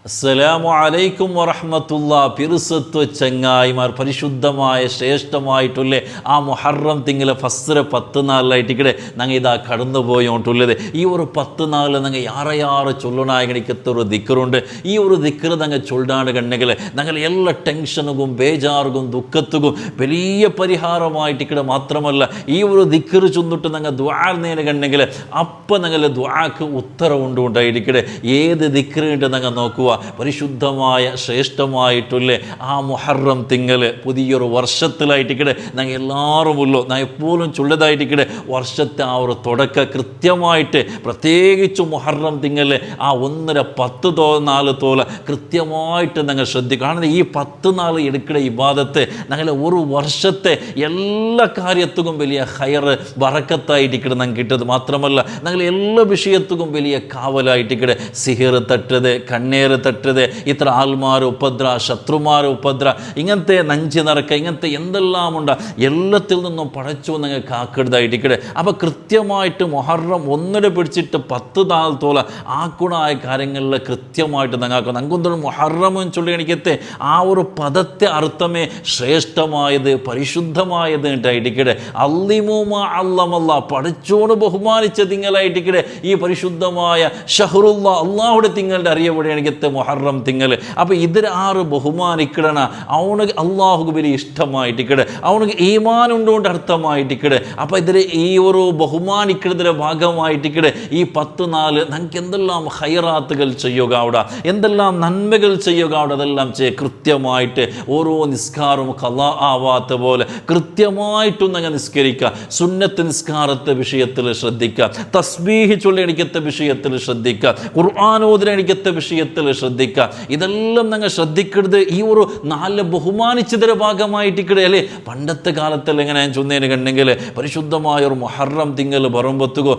അസ്സലാമു അലൈക്കും വറഹ്മത്തുള്ളാ. പിറുസത്വ ചങ്ങായിമാർ, പരിശുദ്ധമായ ശ്രേഷ്ഠമായിട്ടുള്ള ആ മുഹറം തിങ്കളെ ഫസ്റ് 10 നാളിലായിട്ടിക്കടെ ഞങ്ങൾ ഇതാ കടന്നു പോയോണ്ടുള്ളത്. ഈ ഒരു 10 നാൾ ഞങ്ങൾ യാറെ ചൊല്ലണായകണിക്കത്തൊരു ദിക്കറുണ്ട്. ഈ ഒരു ദിക്കറ് ഞങ്ങൾ ചൊല്ലാണ്ട് കണ്ടെങ്കിൽ ഞങ്ങൾ എല്ലാ ടെൻഷനുകും ബേജാറുകും ദുഃഖത്തുകും വലിയ പരിഹാരമായിട്ടിക്കടെ. മാത്രമല്ല ഈ ഒരു ദിക്കറ് ചൊന്നിട്ട് ഞങ്ങൾ ദുആ നേരെ കണ്ടെങ്കിൽ അപ്പം ഞങ്ങൾ ദുആക്ക് ഉത്തരവുണ്ടായിരിക്കടെ. ഏത് ദിക്കറുണ്ട് ഞങ്ങൾ നോക്കുക. പരിശുദ്ധമായ ശ്രേഷ്ഠമായിട്ടുള്ള ആ മുഹറം തിങ്കൾ പുതിയൊരു വർഷത്തിലായിട്ടിക്കടെ ഞങ്ങൾ എല്ലാവരുമുള്ളൂ. ഞാൻ എപ്പോഴും ചൊല്ലതായിട്ടിക്കടെ വർഷത്തെ ആ ഒരു തുടക്കം കൃത്യമായിട്ട്, പ്രത്യേകിച്ച് മുഹറം തിങ്കൾ ആ 1.5 നാൾ തോല കൃത്യമായിട്ട് ഞങ്ങൾ ശ്രദ്ധിക്കുക. കാരണം ഈ 10 നാൾ എടുക്കുന്ന ഇബാദത്ത് ഞങ്ങളെ ഒരു വർഷത്തെ എല്ലാ കാര്യത്തും വലിയ ഹൈർ ബറക്കത്തായിട്ടിക്കടെ ഞങ്ങൾ കിട്ടത്. മാത്രമല്ല ഞങ്ങൾ എല്ലാ വിഷയത്തും വലിയ കാവലായിട്ടിക്കടെ. സിഹിർ തട്ടത്, കണ്ണേറ് തട്ടത്, ഇത്ര ആൾമാർ ഉപദ്ര, ശത്രുമാർ ഉപദ്ര, ഇങ്ങനത്തെ നഞ്ചി നടക്ക, ഇങ്ങനത്തെ എന്തെല്ലാം ഉണ്ട് എല്ലാത്തിൽ നിന്നും പടച്ചു നിങ്ങൾ കാക്കരുതായിട്ടിക്കടെ. അപ്പം കൃത്യമായിട്ട് മുഹറം 1 പിടിച്ചിട്ട് 10 നാൾ തോല ആക്കുണായ കാര്യങ്ങളിൽ കൃത്യമായിട്ട് ഞങ്ങൾക്ക് ഞങ്ങൾക്കൊന്നും മുഹറമെന്ന് ചൊല്ലി എനിക്കത്തെ ആ ഒരു പദത്തെ അർത്ഥമേ ശ്രേഷ്ഠമായത് പരിശുദ്ധമായത് ഉണ്ടായിട്ടിക്കടെ. അള്ളിമൂമ അള്ളമല്ല, പഠിച്ചോട് ബഹുമാനിച്ച തിങ്കളായിട്ടിക്കടെ. ഈ പരിശുദ്ധമായ ഷഹറുള്ള അള്ളാഹുടെ തിങ്കളുടെ അറിയപ്പെടെ എനിക്കത്തെ മുഹറം തിങ്കൾ. അപ്പോൾ ഇതിന് ആറ് ബഹുമാനിക്കിടണ അവനക്ക് അള്ളാഹുക്ക് വലിയ ഇഷ്ടമായിട്ടിക്കടെ. അവനക്ക് ഈമാൻ ഉണ്ടോണ്ട് അർത്ഥമായിട്ടിക്കടെ. അപ്പോൾ ഇതിന് ഈ ഒരു ബഹുമാനിക്കുന്നതിൻ്റെ ഭാഗമായിട്ടിക്കടെ ഈ 10 നാൾ നമുക്ക് എന്തെല്ലാം ഹൈറാത്തുകൾ ചെയ്യുക, അവിടെ എന്തെല്ലാം നന്മകൾ ചെയ്യുക, അവിടെ അതെല്ലാം കൃത്യമായിട്ട് ഓരോ നിസ്കാരവും ഖളാ ആവാത്ത പോലെ കൃത്യമായിട്ടും ഞങ്ങൾ നിസ്കരിക്കുക. സുന്നത്ത് നിസ്കാരത്തെ വിഷയത്തിൽ ശ്രദ്ധിക്കുക, തസ്ബീഹ് ചൊല്ലി എണിക്കത്തെ വിഷയത്തിൽ ശ്രദ്ധിക്കുക, ഖുർആനോദന എണിക്കത്തെ വിഷയത്തിൽ ശ്രദ്ധിക്കുക. ഇതെല്ലാം ഞങ്ങൾ ശ്രദ്ധിക്കരുത്. ഈ ഒരു 4 ബഹുമാനിച്ചതിൻ്റെ ഭാഗമായിട്ടിക്കടെ അല്ലേ. പണ്ടത്തെ കാലത്തിൽ എങ്ങനെ ഞാൻ ചൊന്നതിന് കണ്ടെങ്കിൽ പരിശുദ്ധമായ ഒരു മുഹറം തിങ്കൾ പറയുമ്പോഴത്തേക്കോ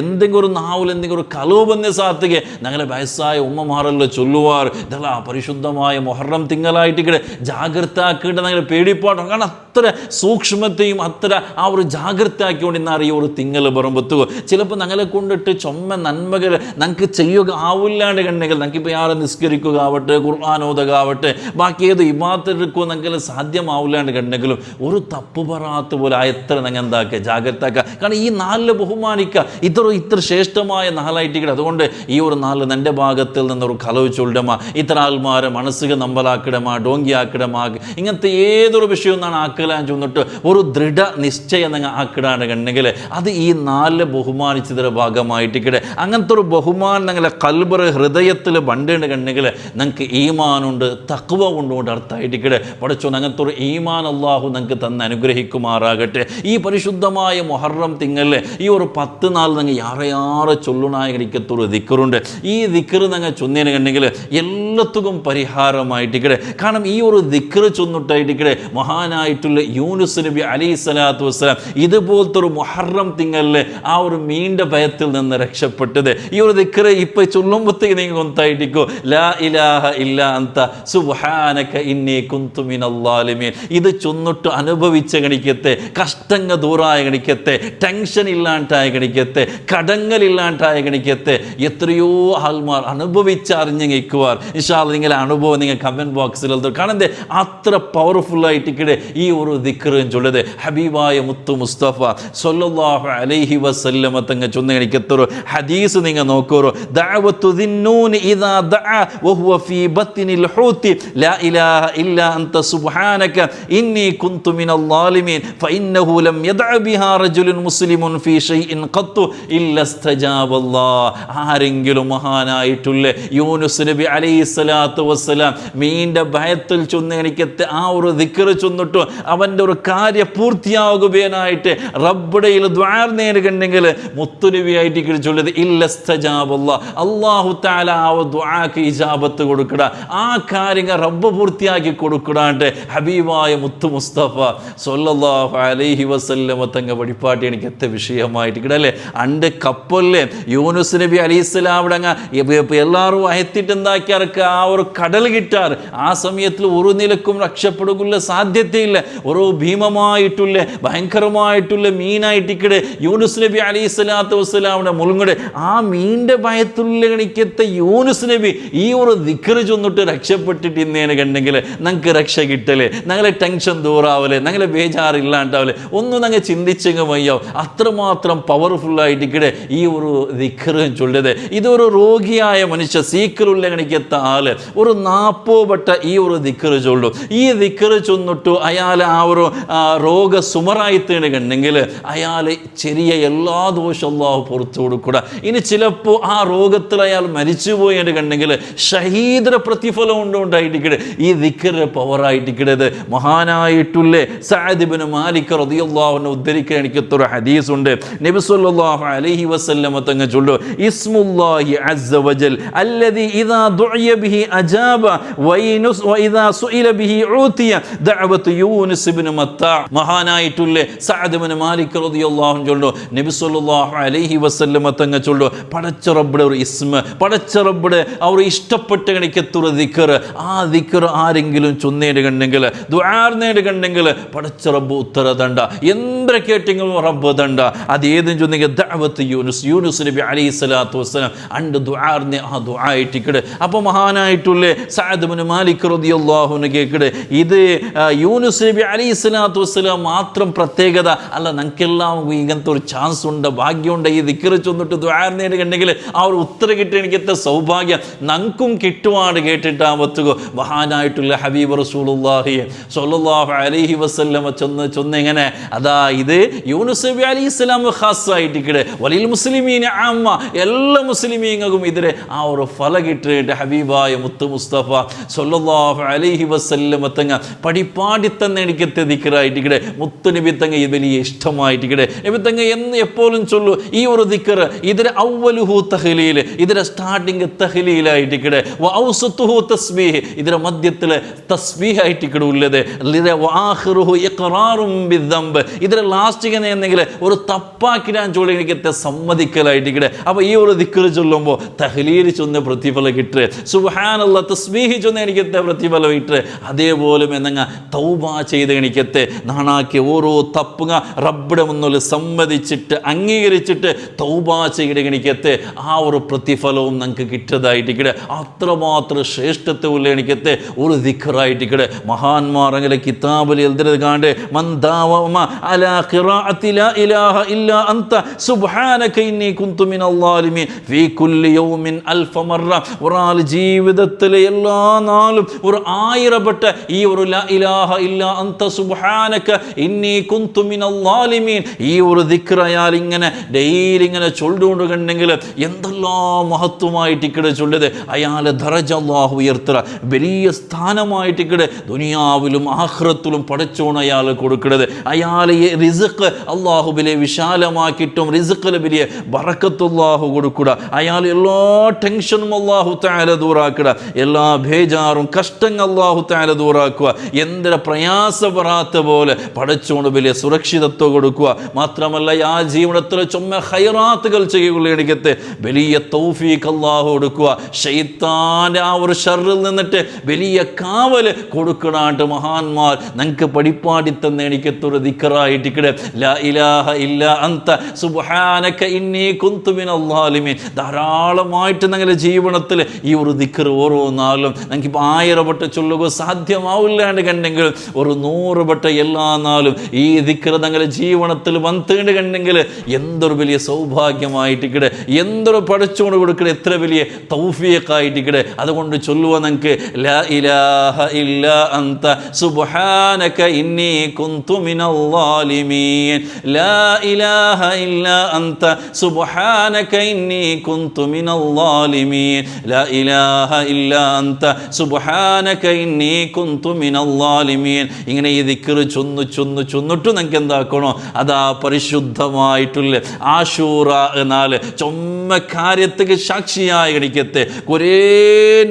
എന്തെങ്കിലും ഒരു നാവിൽ എന്തെങ്കിലും ഒരു കലോപന്യ സാത്തുക ഞങ്ങളെ വയസ്സായ ഉമ്മമാരെല്ലാം ചൊല്ലുവാർ. ഇതെല്ലാം പരിശുദ്ധമായ മുഹറം തിങ്കളായിട്ടിക്കടെ ജാഗ്രത ആക്കിയിട്ട് ഞങ്ങൾ പേടിപ്പാടും. കാരണം അത്ര സൂക്ഷ്മത്തെയും അത്ര ആ ഒരു ജാഗ്രത ആക്കിക്കൊണ്ട് ഇന്നറിയ ഒരു തിങ്കൾ പറയുമ്പോഴത്തേക്കോ ചിലപ്പോൾ ഞങ്ങളെ കൊണ്ടിട്ട് ചൊമ്മ നന്മകൾ ഞങ്ങൾക്ക് ചെയ്യുക ആവില്ലാണ്ട് കണ്ടെങ്കിൽ ഞങ്ങൾക്കിപ്പോൾ ആരെ നിസ്കരിക്കുക ആവട്ടെ, ഖുർആനോദകാവട്ടെ, ബാക്കി ഏത് ഇബാദത്തെടുക്കുക ഞങ്ങൾക്ക് സാധ്യമാവില്ലാണ്ട് കണ്ടെങ്കിലും ഒരു തപ്പ് പറയാത്ത പോലെ എത്ര ഞങ്ങൾ എന്താക്കുക ജാഗ്രത ആക്കുക. കാരണം ഈ 4 ബഹുമാനിക്കുക. ഇത്ര ശ്രേഷ്ഠമായ നാളായിട്ടിക്കടെ. അതുകൊണ്ട് ഈ ഒരു 4 എൻ്റെ ഭാഗത്തിൽ നിന്നൊരു കലവ് ചൊല്ലടമാ, ഇത്ര ആൾമാരെ മനസ്സിന് നമ്പലാക്കിടമാ, ഡോങ്കി ആക്കിടമാ, ഇങ്ങനത്തെ ഏതൊരു വിഷയവും ഞാൻ ആക്കലാൻ ചൊന്നിട്ട് ഒരു ദൃഢ നിശ്ചയം നിങ്ങൾ ആക്കിടാണ്ട് കണ്ടെങ്കിൽ അത് ഈ 4 ബഹുമാനിച്ചതിൻ്റെ ഭാഗമായിട്ടിക്കടെ. അങ്ങനത്തെ ഒരു ബഹുമാനം ഞങ്ങളെ കൽബർ ഹൃദയത്തിൽ ബണ്ടേണ്ട് കണ്ടെങ്കിൽ ഞങ്ങൾക്ക് ഈമാനുണ്ട്, തഖ്വ കൊണ്ടുകൊണ്ട് അർത്ഥമായിട്ടിക്കടെ. പഠിച്ചോ അങ്ങനത്തെ ഒരു ഈമാൻ അള്ളാഹു ഞങ്ങൾക്ക് തന്ന് അനുഗ്രഹിക്കുമാറാകട്ടെ. ഈ പരിശുദ്ധമായ മുഹറം തിങ്കളിൽ ഈ ഒരു 10 നാൾ ഞങ്ങൾ യാറെ ചൊല്ലുനായകനിക്കത്തൊരു ദിക്കറുണ്ട്. ഈ ദിക്കറ് ഞങ്ങൾ ചൊന്നതിന് കണ്ടെങ്കിൽ എല്ലാത്തും പരിഹാരമായിട്ടിക്കടെ. കാരണം ഈ ഒരു ദിക്കറ് ചൊന്നിട്ടായിട്ടിക്കടെ മഹാനായിട്ടുള്ള യൂനുസ് നബി അലൈഹി സ്വലാത്തു വസ്സലാം ഇതുപോലത്തെ ഒരു മുഹറം തിങ്കളിൽ ആ ഒരു മീണ്ട ഭയത്തിൽ നിന്ന് രക്ഷപ്പെട്ടത്. ഈ ഒരു ദിക്കറ് ഇപ്പം ചൊല്ലുമ്പോഴത്തേക്ക് നിങ്ങൾ കൊന്തായിട്ടിക്കോ ലാ ഇലാഹ ഇല്ലാ അന്ത സുബ്ഹാനക ഇന്നി കുന്തു മിനൽ ളാലിമീൻ. ഇത് ചൊന്നിട്ട് അനുഭവിച്ച ഗണിക്കത്തെ, കഷ്ടങ്ങൾ ദൂരായ ഗണിക്കത്തെ, ടെൻഷൻ ഇല്ലാണ്ടായ ഗണിക്കത്തെ, കടങ്ങളില്ലാണ്ടായ ഗണിക്കത്തെ എത്രയോ ആൾമാർ അനുഭവിച്ചറിഞ്ഞ് നിൽക്കുവാർ. ഇൻഷാ അല്ലാഹ് നിങ്ങളുടെ അനുഭവം നിങ്ങൾ കമൻറ്റ് ബോക്സിൽ കാണുന്നത് അത്ര പവർഫുള്ളായിട്ടിക്കടെ. ഈ ഒരു ദിക്റ് ചൊല്ലത് ഹബീബായ മുത്തു മുസ്തഫ സ്വല്ലല്ലാഹു അലൈഹി വസല്ലമ തങ്ങൾ ചൊന്ന എനിക്കത്തൊരു ഹദീസ് നിങ്ങൾ നോക്കൂ. ദഅവത്തു ദിന്നൂൻ ഇദാ ദഅ വഹുവ ഫീ ബത്നിൽ ഹൂതി ലാ ഇലാഹ ഇല്ലാ അൻത സുബ്ഹാനക ഇന്നി കുന്തു മിനൽ ളാലിമീൻ ഫഇന്നഹു ലം യദഅ ബിഹാ റജുലുൻ മുസ്ലിമുൻ ഫീ ഷൈഇൻ ഖത്തു ഇല്ലാ ഇസ്തജാബല്ലാഹ്. ആരെങ്കിലും മഹാനായിട്ടുള്ള യൂനുസ് നബി അലൈഹി സ്വലാത്തു വസ്സലാം മീൻ്റെ ഭയത്തിൽ ചൊന്ന എനിക്കത്തെ ആ ഒരു ദിക്റ് ചൊന്നിട്ടു അവൻ്റെ ഒരു കാര്യം പൂർത്തിയാകുവാനായിട്ട് റബ്ബുടയിൽ ദുആ നേടുകണ്ടെങ്കിൽ മുത്തുനബിയായിട്ട് ചൊല്ലത് ഇല്ലസ്തജാബല്ലാഹ്. അല്ലാഹു തആല ആ ദുആക്ക് ഇജാബത്ത് കൊടുക്കട, ആ കാര്യങ്ങൾ റബ്ബ് പൂർത്തിയാക്കി കൊടുക്കടാണ്ട് ഹബീബായ മുത്തു മുസ്തഫ സ്വല്ലല്ലാഹു അലൈഹി വസല്ലമ തങ്ങ വഴിപാട്ടി എനിക്ക് എത്ത വിഷയമായിട്ട് കിടല്ലേ. അണ്ട് കപ്പല്ലേ യൂനുസ് നബി അലൈഹിസ്സലാം എല്ലാവരും അയത്തിട്ട് എന്താക്കിയാർക്ക് ആ ഒരു കടൽ കിട്ടാറ്. ആ സമയത്തിൽ ഒരു നിലക്കും രക്ഷപ്പെടുകയുള്ള സാധ്യതയില്ല. ഒരു ഭീമമായിട്ടുള്ള ഭയങ്കരമായിട്ടുള്ള മീനായിട്ടിക്കടെ യൂനുസ് നബി അലൈഹി സ്വലാത്തു വസ്സലാമിൻ്റെ മുളുങ്ങടെ ആ മീൻ്റെ ഭയത്തുള്ള ഗണിക്കത്തെ യൂനുസ് നബി നബി ഈ ഒരു ദിക്ർ ചൊന്നിട്ട് രക്ഷപ്പെട്ടിട്ട് ഇന്നേനെ കണ്ടെങ്കിൽ ഞങ്ങൾക്ക് രക്ഷ കിട്ടല്, ഞങ്ങളെ ടെൻഷൻ ദൂറാവല്, ഞങ്ങളെ ബേജാറില്ലാണ്ടാവല്, ഒന്നും ഞങ്ങൾ ചിന്തിച്ചെങ്കിൽ വയ്യാവും. അത്രമാത്രം പവർഫുള്ളായിട്ട് ഇക്കടെ ഈ ഒരു ദിക്ർ ചൊല്ലത്. ഇതൊരു രോഗിയായ മനുഷ്യ സീക്കറുള്ള കണിക്കത്ത ആള് ഒരു 40 വട്ട ഈ ഒരു ദിക്ർ ചൊല്ലും. ഈ ദിക്ർ ചൊന്നിട്ടു അയാൾ ആ ഒരു രോഗ സുമറായിത്തേണ് കണ്ടെങ്കിൽ അയാൾ ചെറിയ എല്ലാ ദോഷം അല്ലാഹു പുറത്തു കൊടുക്കുക. ഇനി ചിലപ്പോൾ ആ രോഗത്തിൽ അയാൾ മരിച്ചുപോയി എന്ന് കണ്ടെങ്കിൽ ഷഹീദര പ്രതിഫലം ഉണ്ടായിട്ടിക്കടെ ഈ ദിക്റിന്റെ പവറായിട്ടിക്കടത്. മഹാനായിട്ടുള്ള സഅദ് ഇബ്നു മാലിക് റളിയല്ലാഹു അൻഹു ഉദ്ധരിക്കാൻ എനിക്കൊരു ഹദീസ് ഉണ്ട്. നബി സല്ലല്ലാഹു അലൈഹി വസല്ലം തങ്ങൾ ചൊല്ലു, ഇസ്മുല്ലാഹി അസ്സ വജൽ അല്ലദി ഇദാ ദുഇയ ബിഹി അജാബ വഇദാ സുഇല ബിഹി ഊതിയ ദഅവത്ത് യൂനുസ് ഇബ്നു മത്താ. മഹാനായിട്ടുള്ള സഅദ് ഇബ്നു മാലിക് റളിയല്ലാഹു അൻഹു ചൊല്ലു, നബി സല്ലല്ലാഹു അലൈഹി വസല്ലം തങ്ങൾ ചൊല്ലു, പടച്ച റബ്ബുടെ ഒരു ഇസ്മ, പടച്ച റബ്ബുടെ അവർ ഇഷ്ടപ്പെട്ട കണിക്കത്തൊരു ദിക്ർ, ആ ദിക്ർ ആരെങ്കിലും ചൊന്നേട് കണ്ടെങ്കിൽ ദുആർന്നേട് കണ്ടെങ്കിൽ പടച്ച റബ്ബ് ഉത്തര തണ്ട, എന്തൊക്കെ കേട്ടെങ്കിലും റബ്ബ് തണ്ട. അത് ഏതും ചൊന്നെങ്കിൽ ദഅവത്ത് യൂനുസ് നബി അലൈഹി സ്വലാത്തു വസ്സലാം അണ്ട് ദുആർന്നെ ആ ദുആയിട്ടിക്കട്. അപ്പോൾ മഹാനായിട്ടുള്ള സഅദ് ഇബ്നു മാലിക് റളിയല്ലാഹു അൻഹു കേക്കട്, ഇത് യൂനുസ് നബി അലൈഹി സ്വലാത്തു വസ്സലാം മാത്രം പ്രത്യേകത അല്ല, നമുക്കെല്ലാം ഇങ്ങനത്തെ ഒരു ചാൻസ് ഉണ്ട്, ഭാഗ്യമുണ്ട്. ഈ ദിക്ർ ചൊന്നിട്ട് ദുആർന്നേട് കണ്ടെങ്കിൽ ആ ഒരു ഉത്തരം കിട്ടി എനിക്കത്തെ സൗഭാഗ്യം നമുക്കും കിട്ടുവാണ് കേട്ടിട്ടാമത്തുകോ. മഹാനായിട്ടുള്ള ഹബീബ് റസൂലുള്ളാഹി സ്വല്ലല്ലാഹു അലൈഹി വസല്ലം ചൊന്നെങ്ങനെ അതാ ഇത് യൂനുസ് നബി അലൈഹി സ്വലാം ഖാസായിട്ടിക്കടെ വലിൽ മുസ്ലിമീന ആമ്മ എല്ലാ മുസ്ലിമീങ്ങൾക്കും ഇതിരെ ആ ഒരു ഫല കിട്ടിയിട്ട് ഹബീബായ മുത്ത് മുസ്തഫ സ്വല്ലല്ലാഹു അലൈഹി വസല്ലം തങ്ങ പടിപ്പാടിത്തന്നെ എനിക്കത്തെ ദിക്റായിട്ടിക്കടെ മുത്ത് നബി തങ്ങ ഇത് വലിയ ഇഷ്ടമായിട്ടിക്കടെ. നബി തങ്ങ എന്ന് എപ്പോഴും ചൊല്ലു ഈ ഒരു ദിക്ർ, ഇതിരെ അവ്വലുഹു തഹ്ലീൽ, ഇതിരെ സ്റ്റാർട്ടിങ് തഹ്ലീലായിട്ടിക്കടെ, വഔസതുഹു തസ്ബീഹ്, ഇതിരെ മധ്യത്തിലെ തസ്ബീഹ് ആയിട്ടിക്കടെ ഉള്ളത്, വആഖിറുഹു ഇഖ്റാറും ബിദ്ദംബ്, ഇതിരെ ലാസ്റ്റിಗೆ എന്നെങ്കിൽ ഒരു തപ്പാക്കിരാൻ ചൊല്ലി എനിക്കത്തെ സമ്മതിക്കലായിട്ടിക്കടെ. അപ്പോൾ ഈ ഒരു ദിക്ർ ചൊല്ലുമ്പോൾ തഹ്ലീൽ ചൊന്ന പ്രതിഫലം കിട്ടുക, സുബ്ഹാനല്ലാഹ് തസ്ബീഹ് ചൊന്ന എനിക്കത്തെ പ്രതിഫലം കിട്ടുക. അതേപോലെ എന്നങ്ങ തൗബ ചെയ്ത് എനിക്കത്തെ നാണാക്കി ഓരോ തപ്പുക റബ്ബിടെ മുന്നിൽ സമ്മതിച്ചിട്ട് അംഗീകരിച്ചിട്ട് തൗബ ചെയ്ത് എനിക്കത്തെ ആ ഒരു പ്രതിഫലവും നമുക്ക് കിട്ടതായിട്ടിക്കടെ. അത്രമാത്രം ശ്രേഷ്ഠത്തെ ഉള്ള എനിക്കത്തെ ഒരു ദിക്റായിട്ടിക്കടെ. മഹാന്മാർ അങ്ങനെ കിതാബിൽ എഴുതുന്നത് കാണ്ട് മന്ദാവമ അലാ ഖിറാഅത്തി ലാ ഇലാഹ ഇല്ലാ അൻത സുബ്ഹാനക ഇന്നി കുന്തു മിനൽ ളാലിമീൻ ഫീ കുല്ലി യൗമിൻ അൽഫ മറ. ഒരാൾ ജീവിതത്തിലെ എല്ലാ നാളും ഒരു 1000 വട്ട ഈ ഒരു ലാ ഇലാഹ ഇല്ലാ അൻത സുബ്ഹാനക ഇന്നി കുന്തു മിനൽ ളാലിമീൻ ഈ ഒരു ദിക്ർ അയാൾ ഇങ്ങനെ ഡെയിലി ഇങ്ങനെ ചൊല്ലുകൊണ്ട് കണ്ടെങ്കിൽ എന്തെല്ലാം മഹത്വമായിട്ടിക്കടെ ചൊല്ലത്. അയാളെ ദറജ അല്ലാഹു ഉയർത്തുക, വലിയ സ്ഥാനമായിട്ടിക്കടെ ദുനിയാവിലും ആഖിറത്തിലും പടച്ചോൺ അയാൾ കൊടുക്കുന്നത്. അയാളെ റിസ്ഖ് അല്ലാഹു വലിയ വിശാലമാക്കിയിട്ടും റിസ്ഖിൽ വലിയ ബറക്കത്ത് അല്ലാഹു കൊടുക്കുക. അയാൾ എല്ലാ ടെൻഷനും അല്ലാഹു തആല ദൂറാക്കുക, എല്ലാ ബേജാറും കഷ്ടങ്ങൾ അല്ലാഹു തആല ദൂറാക്കുക. എന്തൊരു പ്രയാസപ്പെടാത്ത പോലെ പടച്ചോൺ വലിയ സുരക്ഷിതത്വം കൊടുക്കുക. മാത്രമല്ല ആ ജീവിതത്തിൽ ചുമ്മ ഖൈറാത്തുകൾ ചെയ്യുകയുള്ള എനിക്കത്തെ വലിയ തൗഫീഖ് അല്ലാഹു കൊടുക്കുക. ശൈത്താന്റെ ആ ഒരു ഷർറിൽ നിന്നിട്ട് വലിയ കാവൽ കൊടുക്കണാട്ട് മഹാന്മാർ നമുക്ക് പടിപ്പാടി തന്നെ എനിക്കത്തൊരു ദിക്റായിട്ടിക്കടെ ലാ ഇലാഹ ഇല്ലാ അൻത സുബ്ഹാനക ഇന്നി കുന്തു മിനൽ ളാലിമീൻ. ധാരാളമായിട്ട് ഞങ്ങളുടെ ജീവിതത്തിൽ ഈ ഒരു ദിക്ർ ഓരോ നാളും നമുക്കിപ്പോൾ 1000 വട്ടം ചൊല്ലുക സാധ്യമാവില്ലാണ്ട് കണ്ടെങ്കിൽ ഒരു 100 വട്ടം എല്ലാ നാളും ഈ ദിക്ർ ഞങ്ങളുടെ ജീവിതത്തിൽ വന്നിട്ട് കണ്ടെങ്കിൽ എന്തൊരു വലിയ സൗഭാഗ്യമായിട്ടിക്കടെ, എന്തൊരു പഠിച്ചുകൊണ്ട് കൊടുക്കണേ, എത്ര വലിയ തൗഫീഖായിട്ടിക്കടെ. അതുകൊണ്ട് ചൊല്ലുക നമുക്ക് ലാ ഇലാഹ ഇല്ലാ അൻത സുബ്ഹാനക ഇന്നി കുന്തു മിനൽ ളാലിമീൻ ലാ ഇലാഹ ഇല്ലാ അൻത സുബ്ഹാനക ഇന്നി കുന്തു മിനൽ ളാലിമീൻ ലാ ഇലാഹ ഇല്ലാ അൻത സുബ്ഹാനക ഇന്നി കുന്തു മിനൽ ളാലിമീൻ. ഇങ്ങനെ ഈ ദിക്ർ ചൊന്നിട്ട് നമുക്ക് എന്താക്കണോ അതാ പരിശുദ്ധമായിട്ടുള്ള ആശൂറ എന്നാല് ചൊമ്മ കാര്യത്തിക്ക് സാക്ഷിയായി ഗണിക്കത്തെ കുറേ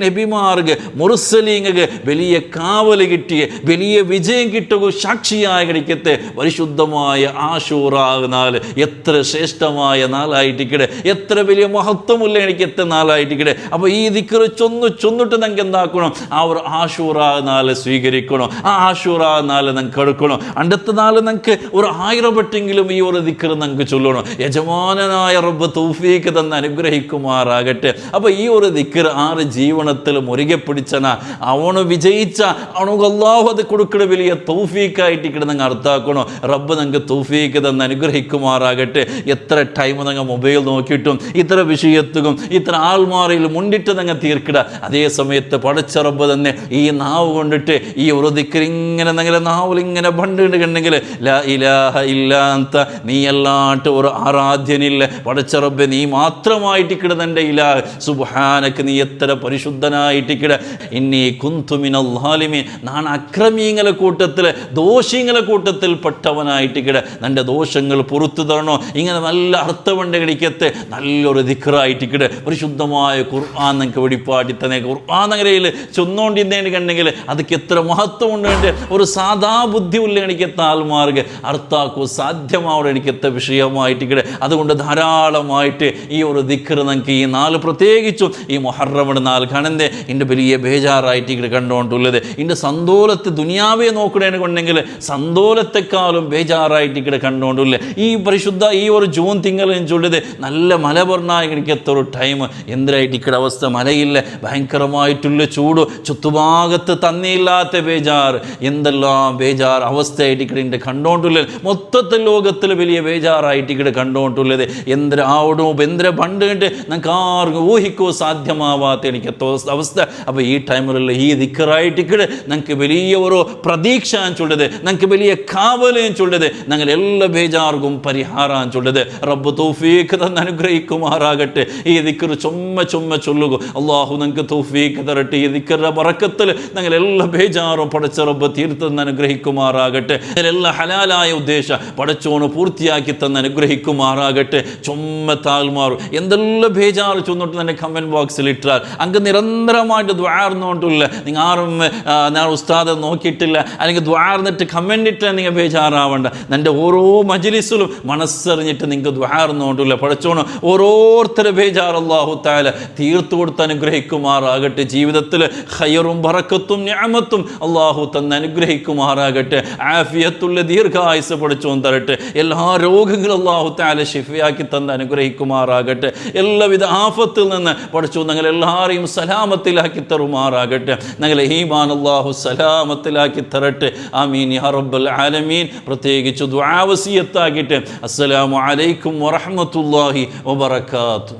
നബിമാർക്ക് മുർസലീങ്ങൾക്ക് വലിയ കാവല് കിട്ടിയ വലിയ വിജയം കിട്ടുക സാക്ഷിയായി ഗണിക്കത്തെ പരിശുദ്ധമായ ആശൂറ നാല് എത്ര ശ്രേഷ്ഠമായ നാളായിട്ടിക്കടെ, എത്ര വലിയ മഹത്വമുള്ള എനിക്കത്തെ നാളായിട്ടിക്കടെ. അപ്പോൾ ഈ ദിക്ർ ചൊന്നിട്ട് നമുക്ക് എന്താക്കണം ആ ഒരു ആശൂറ നാല് സ്വീകരിക്കണം, ആ ആശൂറ നാല് നമുക്ക് എടുക്കണം. അടുത്ത നാൾ നമുക്ക് ഒരു 1000 വട്ടെങ്കിലും ഈ ഒരു ദിക്ർ നമുക്ക് ചൊല്ലണം. യജമാനനായ റബ്ബ് തൗഫീഖ് തന്ന് അനുഗ്രഹിക്കുമാറാകട്ടെ. അപ്പോൾ ഈ ഒരു ഒരു ദിക്ർ ആറ് ജീവനത്തിൽ മുറുകെ പിടിച്ചന അവന് വിജയിച്ച അവനക്ക് അല്ലാഹു അത് കൊടുക്കുന്ന വലിയ തൗഫീഖായിട്ട് നിങ്ങൾ അർത്ഥാക്കണോ. റബ്ബ് നിങ്ങൾക്ക് തൗഫീഖ് തന്ന് അനുഗ്രഹിക്കുമാറാകട്ടെ. എത്ര ടൈം നിങ്ങൾ മൊബൈൽ നോക്കിയിട്ടും ഇത്ര വിഷയത്തും ഇത്ര ആൾമാറിയിൽ മുണ്ടിട്ട് നിങ്ങൾ തീർക്കിട. അതേ സമയത്ത് പടച്ച റബ്ബ് തന്നെ ഈ നാവ് കൊണ്ടിട്ട് ഈ ഒരു ദിക്ർ ഇങ്ങനെ നിങ്ങളുടെ നാവിൽ ഇങ്ങനെ പണ്ടുണ്ടെങ്കിൽ ലാ ഇലാഹ ഇല്ലാ അന്ത, നീ അല്ലാണ്ട് ഒരു ആരാധ്യനില്ല പടച്ച റബ്ബേ, നീ മാത്രമായിട്ട് കിടന്നെ ഇലാഹ്, സുബ്ഹാനക നീ എത്ര പരിശുദ്ധനായിട്ട് കിട, ഇന്നി കുന്തു മിനൽ ളാലിമീൻ, ഞാൻ അക്രമീങ്ങളെ കൂട്ടത്തിൽ ദോഷിങ്ങളെ കൂട്ടത്തിൽ പെട്ടവനായിട്ട് കിട, നിൻ്റെ ദോഷങ്ങൾ പുറത്തു തരണോ. ഇങ്ങനെ നല്ല അർത്ഥമുണ്ട് കിടക്കത്തെ നല്ലൊരു ദിക്റായിട്ട് കിട. പരിശുദ്ധമായ ഖുർആൻ നിങ്ങൾക്ക് വെടിപ്പാട്ടി തന്നെ. ഖുർആൻ അങ്ങനെയിൽ ചൊന്നോണ്ടിരുന്നേന് കണ്ടെങ്കിൽ അതൊക്കെ എത്ര മഹത്വം ഉണ്ട്. ഒരു സാധാ ബുദ്ധി ഉള്ള എനിക്കെത്ത ആൾമാർക്ക് അർത്ഥാക്കൂ സാധ്യമാവുന്ന എനിക്കെത്ത വിഷയമായിട്ട് കിട. അതുകൊണ്ട് ധാരാളമായിട്ട് ഈ ഒരു ദിക്ർ നമുക്ക് ഈ നാല് പ്രത്യേകിച്ചും ഈ മുഹറമിൻ്റെ നാല് കാണുന്നത് എൻ്റെ വലിയ ബേജാറായിട്ട് ഇവിടെ കണ്ടുകൊണ്ടുള്ളത്. എൻ്റെ സന്തോലത്തെ ദുനിയാവെ നോക്കണേനെ കൊണ്ടെങ്കിൽ സന്തോലത്തെക്കാളും ബേജാറായിട്ട് ഇവിടെ കണ്ടുകൊണ്ടുള്ളത്. ഈ പരിശുദ്ധ ഈ ഒരു ജൂൺ തിങ്കളെന്ന് ചൊല്ലുന്നത് നല്ല മല പറഞ്ഞാൽ എനിക്കെത്ത ഒരു ടൈം എന്തിനായിട്ട് ഇവിടെ അവസ്ഥ, മലയില്ല, ഭയങ്കരമായിട്ടുള്ള ചൂട്, ചുറ്റുഭാഗത്ത് തന്നെയില്ലാത്ത ബേജാർ, എന്തെല്ലാം ബേജാർ അവസ്ഥയായിട്ട് ഇവിടെ എൻ്റെ കണ്ടുകൊണ്ടുള്ളത്. മൊത്തത്തിൽ ലോകത്തിൽ വലിയ ബേജാറായിട്ട് ഇവിടെ കണ്ടുകൊണ്ടുള്ളത്. എന്തിര ആവണോ എന്തിര പണ്ടുകൊണ്ട് നമുക്ക് ആർക്കും ഊഹിക്കോ സാധ്യമാവാത്ത എനിക്ക് അവസ്ഥ. അപ്പോൾ ഈ ടൈമിലുള്ള ഈ ദിക്റായിട്ട് ഇവിടെ നമുക്ക് വലിയ ഒരു പ്രതീക്ഷ ചൊല്ലത്, നമുക്ക് വലിയ കാവലും ചൊല്ലത്, ഞങ്ങൾ എല്ലാ ബേജാർക്കും പരിഹാരം ചൊല്ലത്. റബ്ബ് തൗഫീഖ് തന്ന് അനുഗ്രഹിക്കുമാറാകട്ടെ. ഈ ദിക്ർ ചുമ്മ ചൊല്ലുക. അള്ളാഹു നിങ്ങൾക്ക് തൗഫീഖ് തരട്ടെ. ഈ ദിക്റിന്റെ ബറക്കത്തിൽ ഞങ്ങൾ എല്ലാ ബേജാറും പടച്ച റബ്ബ് തീർത്തന്ന് അനുഗ്രഹിക്കുമാറാകട്ടെ. എല്ലാ ഹലാലായ ഉദ്ദേശം പടച്ചോണ് പൂർത്തിയാക്കി തന്ന് അനുഗ്രഹിക്കുമാറാകട്ടെ. ചുമ്മ താൽമാറും എന്തെല്ലാം ബേജാറ് ചൊന്നിട്ട് തന്നെ കമൻറ്റ് ബോക്സിൽ ഇട്ടാൽ അങ്ങ് നിരന്തരമായിട്ട് ദ്വാർന്നുകൊണ്ടില്ല. നിങ്ങൾ ആരും ഞാൻ ഉസ്താദ് നോക്കിയിട്ടില്ല അല്ലെങ്കിൽ ദ്വാർന്നിട്ട് കമൻ്റ് ഇട്ടാൽ നിങ്ങൾ ബേജാറാവണ്ട. എൻ്റെ ഓരോ മജ്ലിസിലും മനസ്സറിഞ്ഞിട്ട് നിങ്ങൾക്ക് ദ്വാർന്നുകൊണ്ടില്ല. പടച്ചോണ് ഓരോരുത്തരെ ബേജാർ അല്ലാഹു തആല തീർത്തു കൊടുത്ത് അനുഗ്രഹിക്കുമാറാകട്ടെ. ജീവിതത്തിൽ ഖൈറും ബറക്കത്തും നിഅമത്തും അല്ലാഹു തന്ന് അനുഗ്രഹിക്കുമാറാകട്ടെ. ആഫിയത്തുള്ള ദീർഘായുസ്സ് പടച്ചോൻ തരട്ടെ. എല്ലാ രോഗങ്ങളും അല്ലാഹു തആല ശിഫയാക്കി തന്ന് അനുഗ്രഹിക്കുമാറാകട്ടെ. എല്ലാവിധ ആഫത്തിൽ നിന്ന് പടച്ചോൻ ഞങ്ങൾ എല്ലാവരെയും സലാമത്തിലാക്കി തരുമാറാകട്ടെ. ഞങ്ങളെ ഈമാൻ അല്ലാഹു സലാമത്തിലാക്കി തരട്ടെ. ആമീൻ യാ റബ്ബൽ ആലമീൻ. പ്രത്യേകിച്ച് ദുആ വസിയത്താക്കിയിട്ട് അസ്സലാമു അലൈക്കും വറഹ്മത്തുള്ളാഹി വബറകാതുഹു.